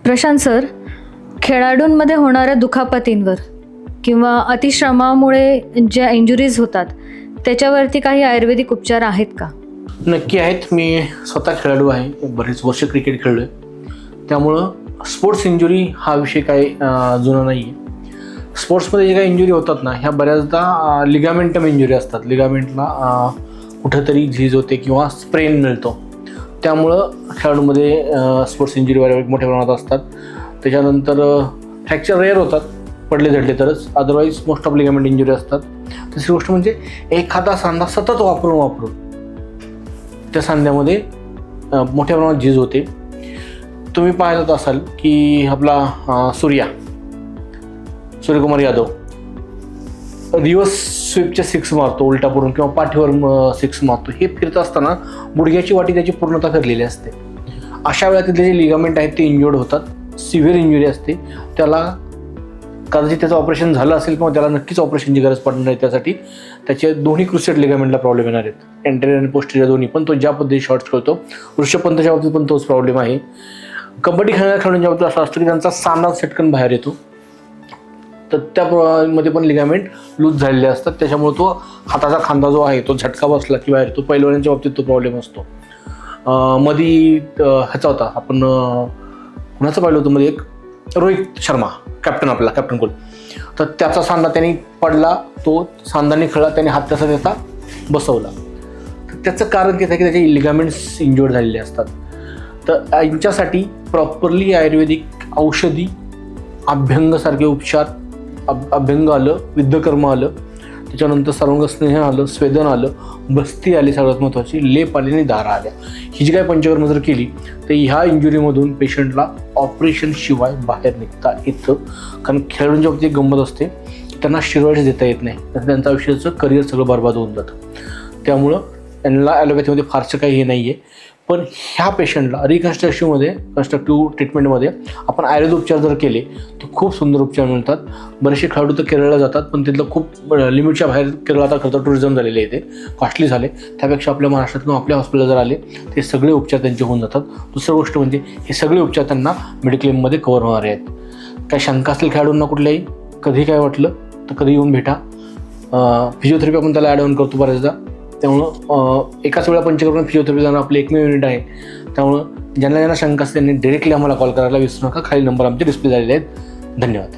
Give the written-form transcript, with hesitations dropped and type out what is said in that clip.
Prashant sir, खेळाडूंमध्ये होणाऱ्या दुखापतींवर किंवा अतिश्रमामुळे ज्या इंजुरीज होतात त्याच्यावरती काही आयुर्वेदिक उपचार आहेत का? नक्की आहेत. मी स्वतः खेळाडू आहे, बरेच वर्ष क्रिकेट खेळलो आहे. त्यामुळं स्पोर्ट्स इंजुरी हा विषय काही जुना नाही आहे. स्पोर्ट्समध्ये जे काही इंजुरी होतात ना, ह्या बऱ्याचदा लिगामेंटम इंजुरी असतात. लिगामेंटला कुठंतरी झीज होते किंवा स्प्रेन मिळतो. त्यामुळं खेळाडूमध्ये स्पोर्ट्स इंजुरी बऱ्यापैकी मोठ्या प्रमाणात असतात. त्याच्यानंतर फ्रॅक्चर रेअर होतात, पडले झडले तरच. Otherwise most of ligament injury असतात. दुसरी गोष्ट म्हणजे एखादा सांधा सतत वापरून त्या सांध्यामध्ये मोठ्या प्रमाणात झीज होते. तुम्ही पाहिलं असाल की आपला सूर्यकुमार यादव रिव्हर्स स्वीपचे सिक्स मारतो, उलटा पडून किंवा पाठीवर सिक्स मारतो. हे फिरत असताना गुडघ्याची वाटी त्याची पूर्णतः फिरलेली असते. अशा वेळा तिथले जे लिगामेंट आहेत ते इंज्युर्ड होतात. सिव्हिअर इंजुरी असते. त्याला कदाचित त्याचं ऑपरेशन झालं असेल किंवा त्याला नक्कीच ऑपरेशनची गरज पडणार आहे. त्यासाठी त्याचे दोन्ही क्रुसेट लिगामेंटला प्रॉब्लेम येणार आहेत, एंटेरियर आणि पोस्टेरियर दोन्ही. पण तो ज्या पद्धतीने शॉर्ट्स खेळतो, ऋषभ पंतच्या बाबतीत पण तोच प्रॉब्लेम आहे. कबड्डी खेळणाऱ्या खेळाडूंच्या बाबतीत असं असतं की त्यांचा सांधा चटकन बाहेर येतो, तर त्यामध्ये पण लिगामेंट लूज झालेले असतात. त्याच्यामुळे तो हाताचा खांदा जो आहे तो झटका बसला की बाहेर येतो. पैलवानांच्या बाबतीत तो प्रॉब्लेम असतो. मधी ह्याचा होता, आपण कुणाचं पाहिलं होतं मध्ये, एक रोहित शर्मा, कॅप्टन, आपला कॅप्टन कोहली. तर त्याचा सांधा त्यांनी पडला, तो सांधाने खेळला, त्याने हात त्याचा बसवला. तर त्याचं कारण तेच आहे की त्याचे लिगामेंट्स इंज्युअर्ड झालेले असतात. तर यांच्यासाठी प्रॉपरली आयुर्वेदिक औषधी, अभ्यंगसारखे उपचार, अभ्यंग आलं, विद्धकर्म आलं, त्याच्यानंतर सर्वांग स्नेह आलं, स्वेदन आलं, बस्ती आली, सगळ्यात महत्त्वाची लेप आली आणि धारा आल्या. ही जी काही पंचकर्म जर केली तर ह्या इंजुरीमधून पेशंटला ऑपरेशनशिवाय बाहेर निघता येतं. कारण खेळाडूंच्या बाबतीत एक गंमत असते, त्यांना स्टिरॉइड्स देता येत नाही, तर त्यांचं आयुष्याचं करिअर सगळं बरबाद होऊन जातं. त्यामुळं त्यांना ॲलोपॅथीमध्ये फारसं काही हे नाही आहे. पण ह्या पेशंटला कन्स्ट्रक्टिव्ह ट्रीटमेंटमध्ये आपण आयुर्वेद उपचार जर केले तर खूप सुंदर उपचार मिळतात. बरेचसे खेळाडू तर केरळला जातात, पण तिथलं खूप लिमिटच्या बाहेर केरळ आता खरं तर टुरिझम झालेले आहे, ते कॉस्टली झाले. त्यापेक्षा आपल्या महाराष्ट्रातून आपल्या हॉस्पिटल जर आले ते सगळे उपचार त्यांचे होऊन जातात. दुसरं गोष्ट म्हणजे हे सगळे उपचार त्यांना मेडिक्लेममध्ये कव्हर होणारे आहेत. काही शंका असतील खेळाडूंना कुठल्याही, कधी काय वाटलं तर कधी येऊन भेटा. फिजिओथेरपी आपण त्याला ॲड ऑन करतो बऱ्याचदा. त्यामुळं एकाच वेळा पंचकर्म फिजिओथेरपी जाणं आपलं एकमेव युनिट आहे. त्यामुळं ज्यांना शंका असते त्यांनी डायरेक्टली आम्हाला कॉल करायला विसरू नका. खाली नंबर आमचे डिस्प्ले झालेले आहेत. धन्यवाद.